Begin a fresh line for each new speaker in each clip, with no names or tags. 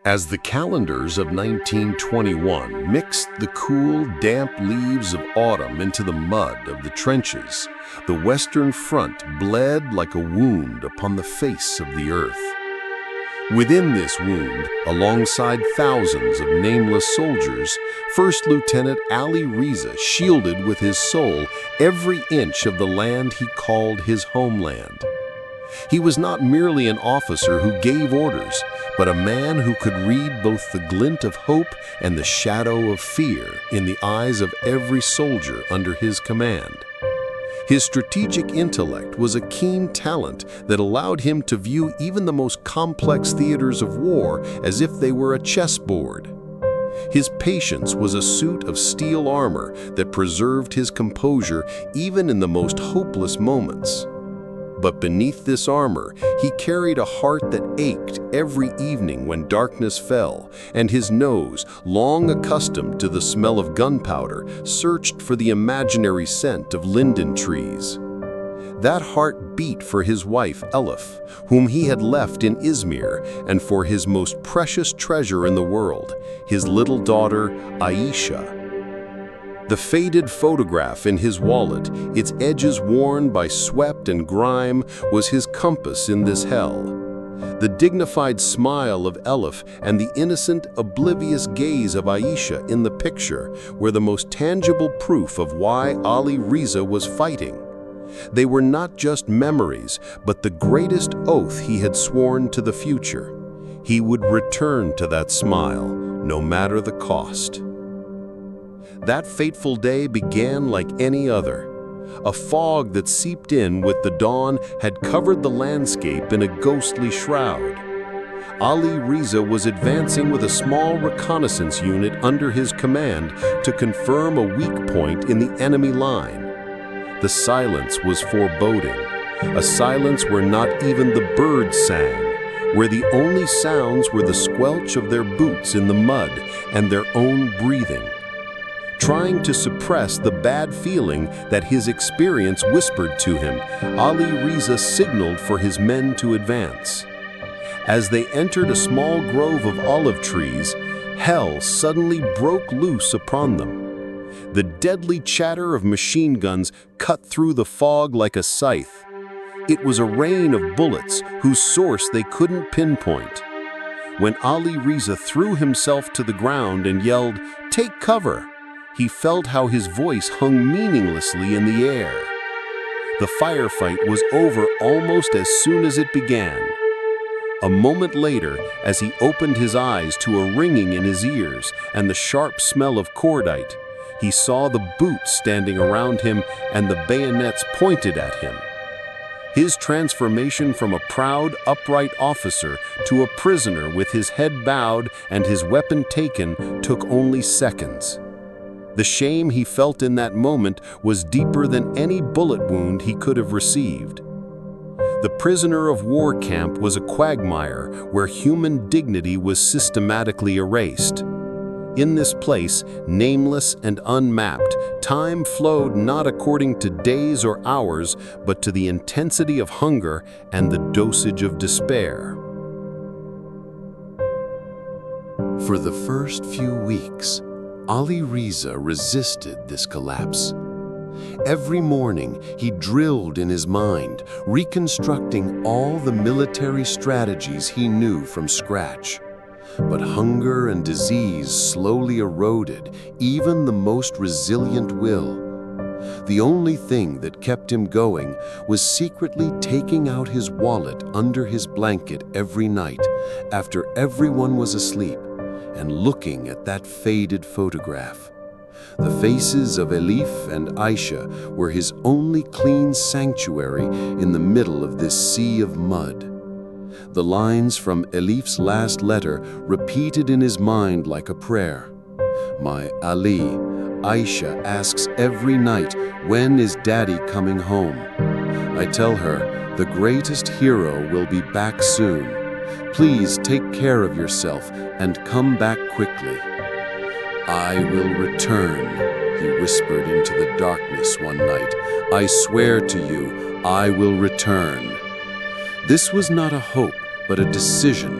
As the calendars of 1921 mixed the cool, damp leaves of autumn into the mud of the trenches, the Western Front bled like a wound upon the face of the earth. Within this wound, alongside thousands of nameless soldiers, First Lieutenant Ali Rıza shielded with his soul every inch of the land he called his homeland. He was not merely an officer who gave orders, but a man who could read both the glint of hope and the shadow of fear in the eyes of every soldier under his command. His strategic intellect was a keen talent that allowed him to view even the most complex theaters of war as if they were a chessboard. His patience was a suit of steel armor that preserved his composure even in the most hopeless moments. But beneath this armor, he carried a heart that ached every evening when darkness fell, and his nose, long accustomed to the smell of gunpowder, searched for the imaginary scent of linden trees. That heart beat for his wife, Elif, whom he had left in Izmir, and for his most precious treasure in the world, his little daughter, Aisha. The faded photograph in his wallet, its edges worn by sweat and grime, was his compass in this hell. The dignified smile of Elif and the innocent, oblivious gaze of Aisha in the picture were the most tangible proof of why Ali Rıza was fighting. They were not just memories, but the greatest oath he had sworn to the future. He would return to that smile, no matter the cost. That fateful day began like any other. A fog that seeped in with the dawn had covered the landscape in a ghostly shroud. Ali Rıza was advancing with a small reconnaissance unit under his command to confirm a weak point in the enemy line. The silence was foreboding, a silence where not even the birds sang, where the only sounds were the squelch of their boots in the mud and their own breathing. Trying to suppress the bad feeling that his experience whispered to him, Ali Rıza signaled for his men to advance. As they entered a small grove of olive trees, hell suddenly broke loose upon them. The deadly chatter of machine guns cut through the fog like a scythe. It was a rain of bullets whose source they couldn't pinpoint. When Ali Rıza threw himself to the ground and yelled, "Take cover!" he felt how his voice hung meaninglessly in the air. The firefight was over almost as soon as it began. A moment later, as he opened his eyes to a ringing in his ears and the sharp smell of cordite, he saw the boots standing around him and the bayonets pointed at him. His transformation from a proud, upright officer to a prisoner with his head bowed and his weapon taken took only seconds. The shame he felt in that moment was deeper than any bullet wound he could have received. The prisoner of war camp was a quagmire where human dignity was systematically erased. In this place, nameless and unmapped, time flowed not according to days or hours, but to the intensity of hunger and the dosage of despair. For the first few weeks, Ali Rıza resisted this collapse. Every morning, he drilled in his mind, reconstructing all the military strategies he knew from scratch. But hunger and disease slowly eroded even the most resilient will. The only thing that kept him going was secretly taking out his wallet under his blanket every night after everyone was asleep and looking at that faded photograph. The faces of Elif and Aisha were his only clean sanctuary in the middle of this sea of mud. The lines from Elif's last letter repeated in his mind like a prayer. "My Ali, Aisha asks every night, when is Daddy coming home? I tell her, the greatest hero will be back soon. Please take care of yourself and come back quickly." "I will return," he whispered into the darkness one night. "I swear to you, I will return." This was not a hope, but a decision.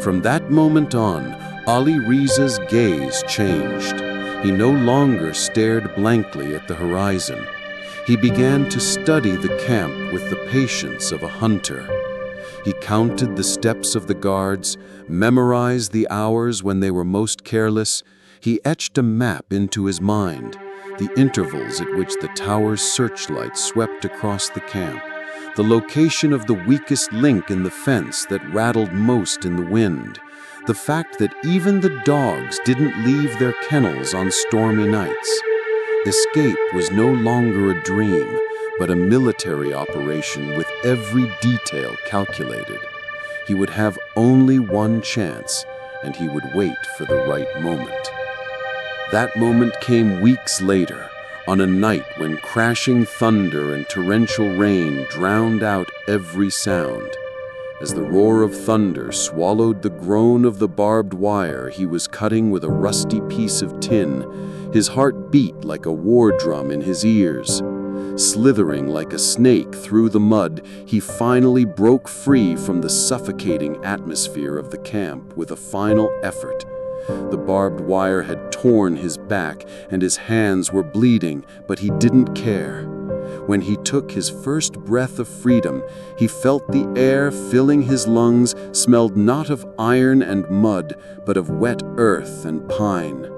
From that moment on, Ali Rıza's gaze changed. He no longer stared blankly at the horizon. He began to study the camp with the patience of a hunter. He counted the steps of the guards, memorized the hours when they were most careless. He etched a map into his mind, the intervals at which the tower's searchlight swept across the camp, the location of the weakest link in the fence that rattled most in the wind, the fact that even the dogs didn't leave their kennels on stormy nights. Escape was no longer a dream, but a military operation with every detail calculated. He would have only one chance, and he would wait for the right moment. That moment came weeks later, on a night when crashing thunder and torrential rain drowned out every sound. As the roar of thunder swallowed the groan of the barbed wire he was cutting with a rusty piece of tin, his heart beat like a war drum in his ears. Slithering like a snake through the mud, he finally broke free from the suffocating atmosphere of the camp with a final effort. The barbed wire had torn his back and his hands were bleeding, but he didn't care. When he took his first breath of freedom, he felt the air filling his lungs smelled not of iron and mud, but of wet earth and pine.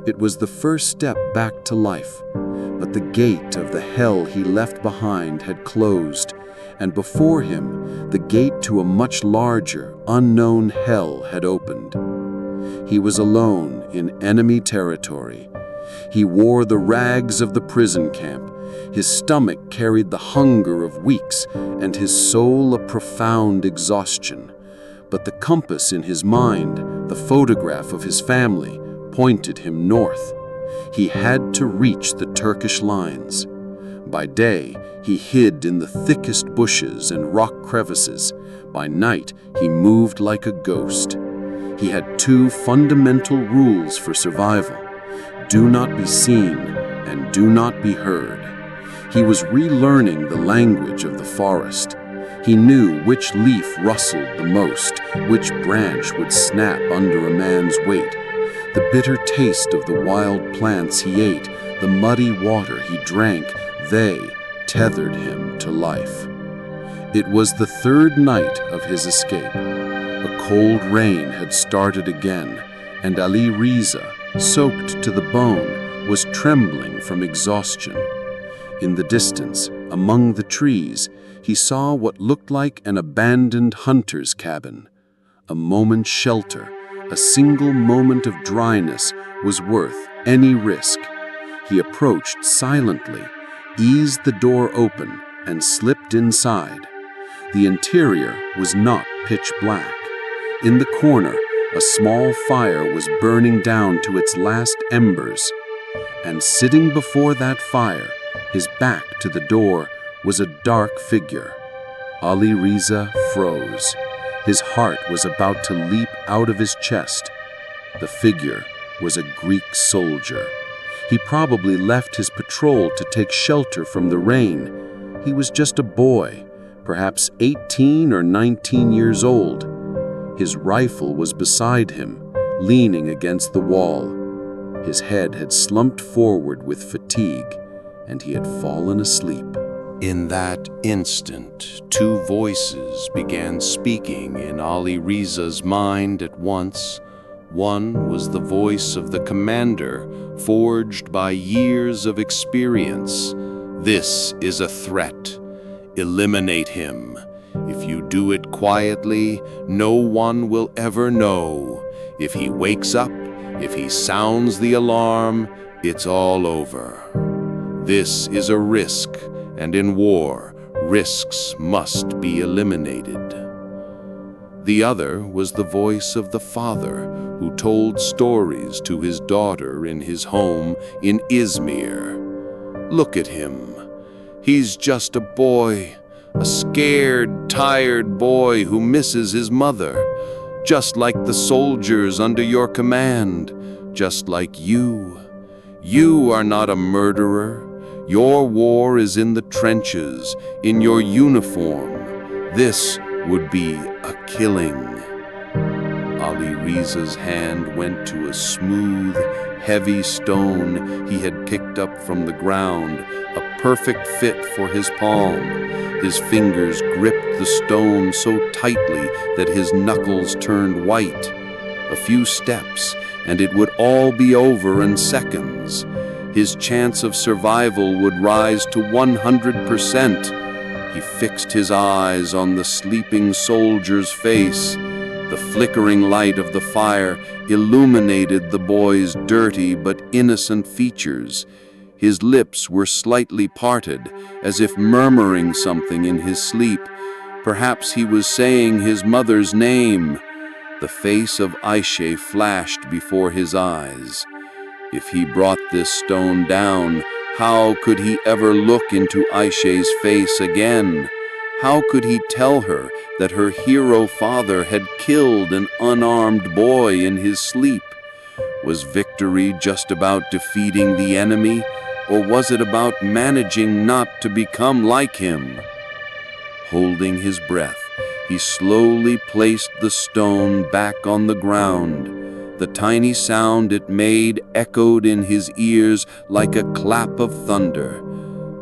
It was the first step back to life, but the gate of the hell he left behind had closed, and before him, the gate to a much larger, unknown hell had opened. He was alone in enemy territory. He wore the rags of the prison camp. His stomach carried the hunger of weeks, and his soul a profound exhaustion. But the compass in his mind, the photograph of his family, pointed him north. He had to reach the Turkish lines. By day, he hid in the thickest bushes and rock crevices. By night, he moved like a ghost. He had two fundamental rules for survival: do not be seen and do not be heard. He was relearning the language of the forest. He knew which leaf rustled the most, which branch would snap under a man's weight. The bitter taste of the wild plants he ate, the muddy water he drank, they tethered him to life. It was the third night of his escape. A cold rain had started again, and Ali Rıza, soaked to the bone, was trembling from exhaustion. In the distance, among the trees, he saw what looked like an abandoned hunter's cabin. A moment's shelter, a single moment of dryness was worth any risk. He approached silently, eased the door open, and slipped inside. The interior was not pitch black. In the corner, a small fire was burning down to its last embers. And sitting before that fire, his back to the door, was a dark figure. Ali Rıza froze. His heart was about to leap out of his chest. The figure was a Greek soldier. He probably left his patrol to take shelter from the rain. He was just a boy, perhaps 18 or 19 years old. His rifle was beside him, leaning against the wall. His head had slumped forward with fatigue, and he had fallen asleep. In that instant, two voices began speaking in Ali Rıza's mind at once. One was the voice of the commander, forged by years of experience. This is a threat. Eliminate him. If you do it quietly, no one will ever know. If he wakes up, if he sounds the alarm, it's all over. This is a risk, and in war, risks must be eliminated. The other was the voice of the father, who told stories to his daughter in his home in Izmir. Look at him. He's just a boy, a scared, tired boy who misses his mother, just like the soldiers under your command, just like you. You are not a murderer. Your war is in the trenches, in your uniform. This would be a killing. Ali Riza's hand went to a smooth, heavy stone he had picked up from the ground, a perfect fit for his palm. His fingers gripped the stone so tightly that his knuckles turned white. A few steps, and it would all be over in seconds. His chance of survival would rise to 100%. He fixed his eyes on the sleeping soldier's face. The flickering light of the fire illuminated the boy's dirty but innocent features. His lips were slightly parted, as if murmuring something in his sleep. Perhaps he was saying his mother's name. The face of Aisha flashed before his eyes. If he brought this stone down, how could he ever look into Aisha's face again? How could he tell her that her hero father had killed an unarmed boy in his sleep? Was victory just about defeating the enemy, or was it about managing not to become like him? Holding his breath, he slowly placed the stone back on the ground. The tiny sound it made echoed in his ears like a clap of thunder.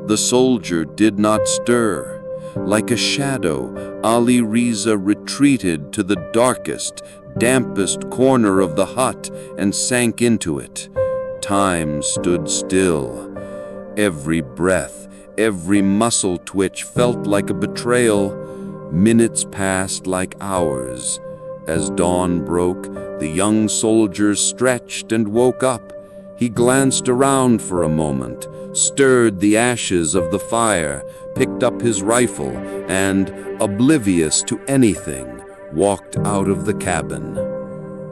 The soldier did not stir. Like a shadow, Ali Rıza retreated to the darkest, dampest corner of the hut and sank into it. Time stood still. Every breath, every muscle twitch felt like a betrayal. Minutes passed like hours. As dawn broke, the young soldier stretched and woke up. He glanced around for a moment, stirred the ashes of the fire, picked up his rifle, and, oblivious to anything, walked out of the cabin.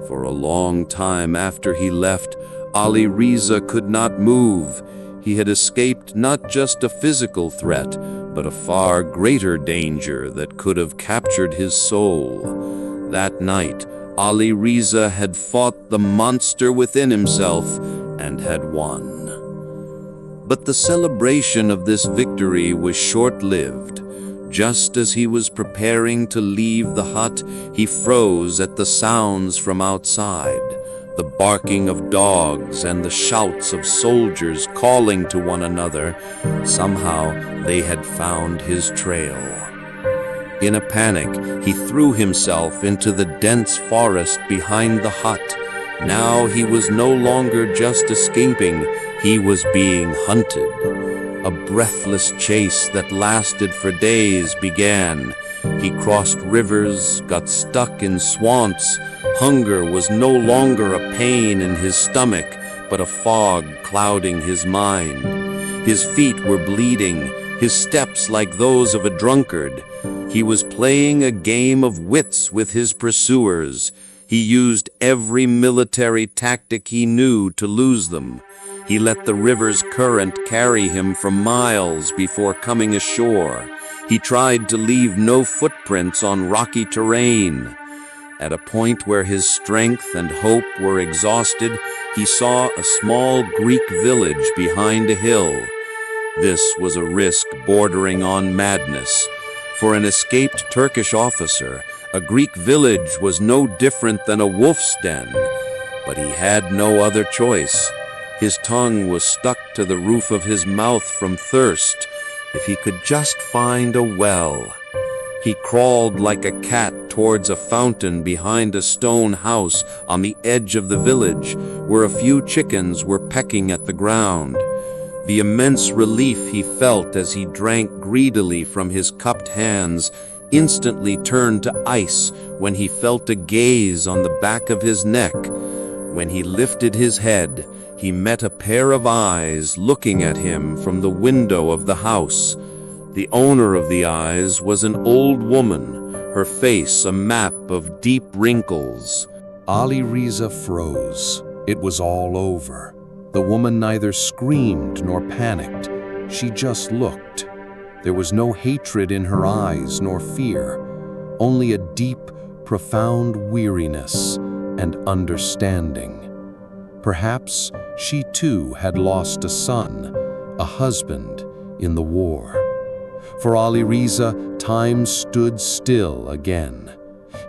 For a long time after he left, Ali Rıza could not move. He had escaped not just a physical threat, but a far greater danger that could have captured his soul. That night, Ali Rıza had fought the monster within himself and had won. But the celebration of this victory was short-lived. Just as he was preparing to leave the hut, he froze at the sounds from outside, the barking of dogs and the shouts of soldiers calling to one another. Somehow they had found his trail. In a panic, he threw himself into the dense forest behind the hut. Now he was no longer just escaping, he was being hunted. A breathless chase that lasted for days began. He crossed rivers, got stuck in swamps. Hunger was no longer a pain in his stomach, but a fog clouding his mind. His feet were bleeding, his steps like those of a drunkard. He was playing a game of wits with his pursuers. He used every military tactic he knew to lose them. He let the river's current carry him for miles before coming ashore. He tried to leave no footprints on rocky terrain. At a point where his strength and hope were exhausted, he saw a small Greek village behind a hill. This was a risk bordering on madness. For an escaped Turkish officer, a Greek village was no different than a wolf's den. But he had no other choice. His tongue was stuck to the roof of his mouth from thirst. If he could just find a well. He crawled like a cat towards a fountain behind a stone house on the edge of the village, where a few chickens were pecking at the ground. The immense relief he felt as he drank greedily from his cupped hands instantly turned to ice when he felt a gaze on the back of his neck. When he lifted his head, he met a pair of eyes looking at him from the window of the house. The owner of the eyes was an old woman, her face a map of deep wrinkles.
Ali Rıza froze. It was all over. The woman neither screamed nor panicked. She just looked. There was no hatred in her eyes nor fear, only a deep, profound weariness and understanding. Perhaps she too had lost a son, a husband in the war. For Ali Rıza, time stood still again.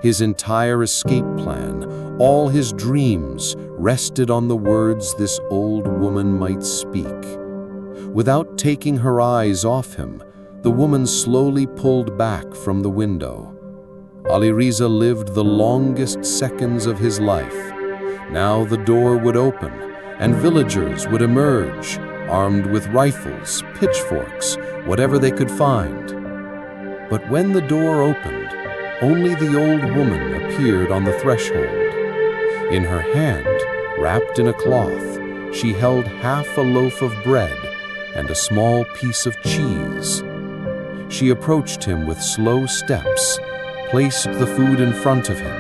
His entire escape plan, all his dreams, rested on the words this old woman might speak. Without taking her eyes off him, the woman slowly pulled back from the window. Ali Rıza lived the longest seconds of his life. Now the door would open, and villagers would emerge, armed with rifles, pitchforks, whatever they could find. But when the door opened, only the old woman appeared on the threshold. In her hand, wrapped in a cloth, she held half a loaf of bread and a small piece of cheese. She approached him with slow steps, placed the food in front of him,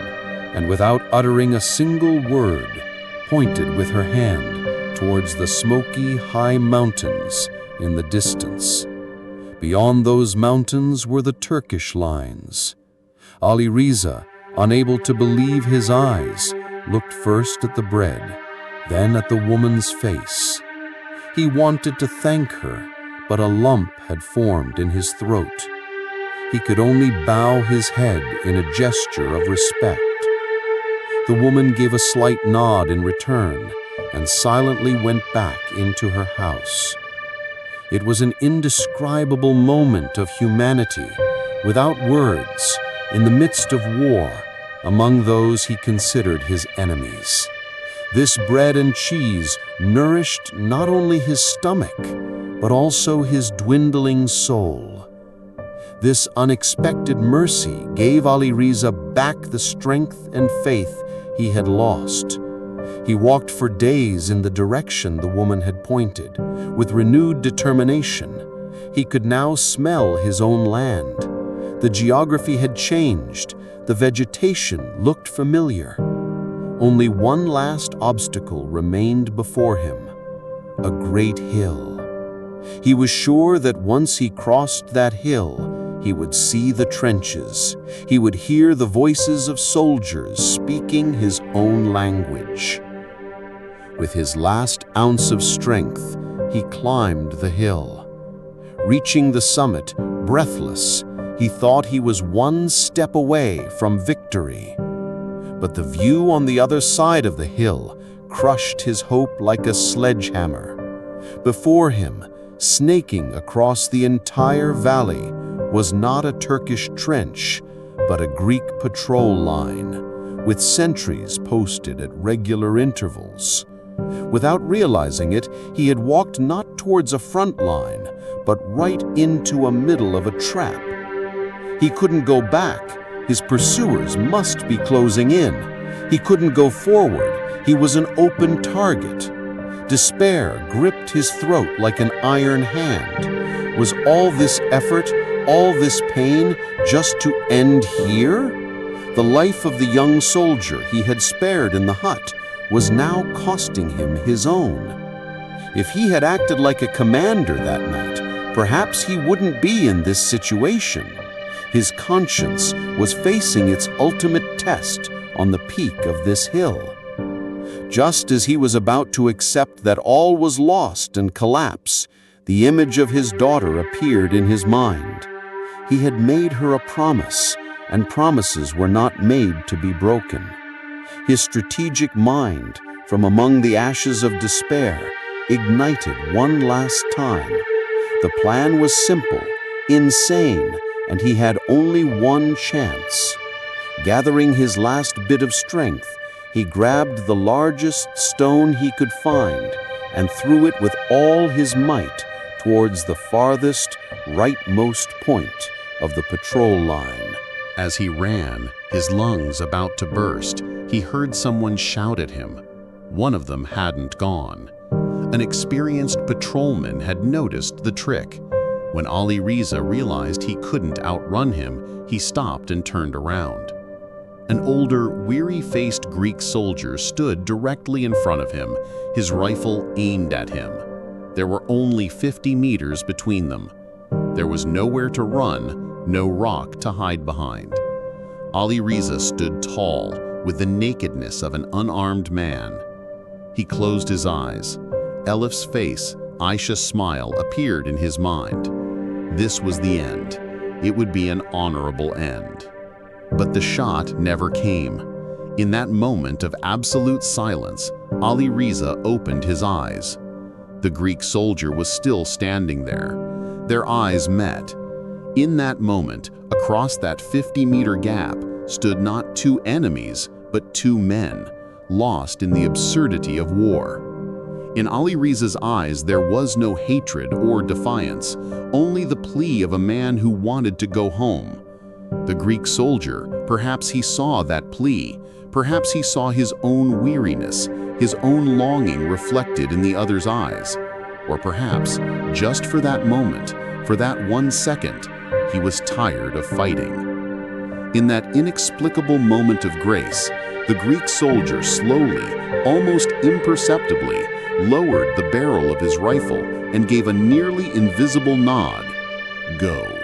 and without uttering a single word, pointed with her hand towards the smoky, high mountains in the distance. Beyond those mountains were the Turkish lines. Ali Rıza, unable to believe his eyes, looked first at the bread, then at the woman's face. He wanted to thank her, but a lump had formed in his throat. He could only bow his head in a gesture of respect. The woman gave a slight nod in return and silently went back into her house. It was an indescribable moment of humanity, without words, in the midst of war, among those he considered his enemies. This bread and cheese nourished not only his stomach, but also his dwindling soul. This unexpected mercy gave Ali Rıza back the strength and faith he had lost. He walked for days in the direction the woman had pointed, with renewed determination. He could now smell his own land. The geography had changed. The vegetation looked familiar. Only one last obstacle remained before him: a great hill. He was sure that once he crossed that hill, he would see the trenches. He would hear the voices of soldiers speaking his own language. With his last ounce of strength, he climbed the hill. Reaching the summit, breathless, he thought he was one step away from victory. But the view on the other side of the hill crushed his hope like a sledgehammer. Before him, snaking across the entire valley, was not a Turkish trench, but a Greek patrol line, with sentries posted at regular intervals. Without realizing it, he had walked not towards a front line, but right into a middle of a trap. He couldn't go back. His pursuers must be closing in. He couldn't go forward. He was an open target. Despair gripped his throat like an iron hand. Was all this effort, all this pain, just to end here? The life of the young soldier he had spared in the hut was now costing him his own. If he had acted like a commander that night, perhaps he wouldn't be in this situation. His conscience was facing its ultimate test on the peak of this hill. Just as he was about to accept that all was lost and collapse, the image of his daughter appeared in his mind. He had made her a promise, and promises were not made to be broken. His strategic mind, from among the ashes of despair, ignited one last time. The plan was simple, insane, and he had only one chance. Gathering his last bit of strength, he grabbed the largest stone he could find and threw it with all his might towards the farthest, rightmost point of the patrol line.
As he ran, his lungs about to burst, he heard someone shout at him. One of them hadn't gone. An experienced patrolman had noticed the trick. When Ali Rıza realized he couldn't outrun him, he stopped and turned around. An older, weary-faced Greek soldier stood directly in front of him, his rifle aimed at him. There were only 50 meters between them. There was nowhere to run, no rock to hide behind. Ali Rıza stood tall, with the nakedness of an unarmed man. He closed his eyes. Elif's face, Aisha's smile, appeared in his mind. This was the end. It would be an honorable end.
But the shot never came. In that moment of absolute silence, Ali Rıza opened his eyes. The Greek soldier was still standing there. Their eyes met. In that moment, across that 50-meter gap, stood not two enemies, but two men, lost in the absurdity of war. In Ali Rıza's eyes, there was no hatred or defiance, only the plea of a man who wanted to go home. The Greek soldier, perhaps he saw that plea, perhaps he saw his own weariness, his own longing reflected in the other's eyes. Or perhaps, just for that moment, for that 1 second, he was tired of fighting. In that inexplicable moment of grace, the Greek soldier slowly, almost imperceptibly, lowered the barrel of his rifle and gave a nearly invisible nod. Go.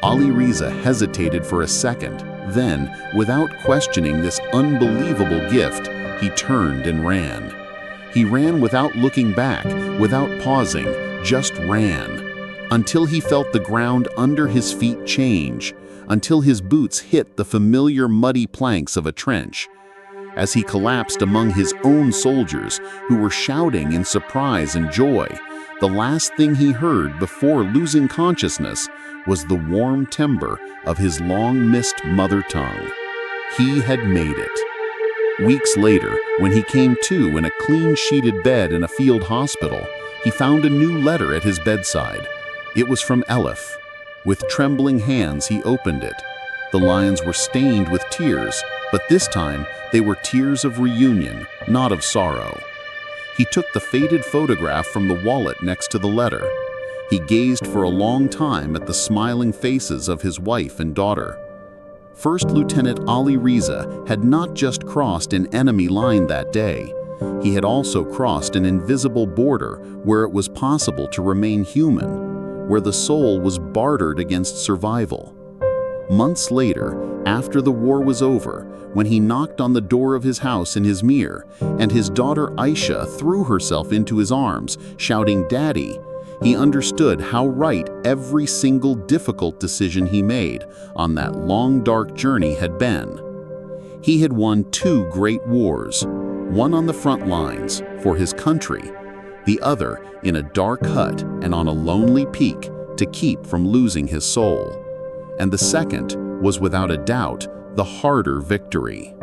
Ali Rıza hesitated for a second, then, without questioning this unbelievable gift, he turned and ran. He ran without looking back, without pausing, just ran, until he felt the ground under his feet change, until his boots hit the familiar muddy planks of a trench. As he collapsed among his own soldiers, who were shouting in surprise and joy, the last thing he heard before losing consciousness was the warm timbre of his long-missed mother tongue. He had made it. Weeks later, when he came to in a clean-sheeted bed in a field hospital, he found a new letter at his bedside. It was from Elif. With trembling hands, he opened it. The lines were stained with tears, but this time they were tears of reunion, not of sorrow. He took the faded photograph from the wallet next to the letter. He gazed for a long time at the smiling faces of his wife and daughter. First Lieutenant Ali Rıza had not just crossed an enemy line that day. He had also crossed an invisible border where it was possible to remain human, where the soul was bartered against survival. Months later, after the war was over, when he knocked on the door of his house in Izmir, and his daughter Aisha threw herself into his arms, shouting, "Daddy," he understood how right every single difficult decision he made on that long, dark journey had been. He had won 2 great wars, one on the front lines for his country, the other in a dark hut and on a lonely peak to keep from losing his soul. And the second was without a doubt the harder victory.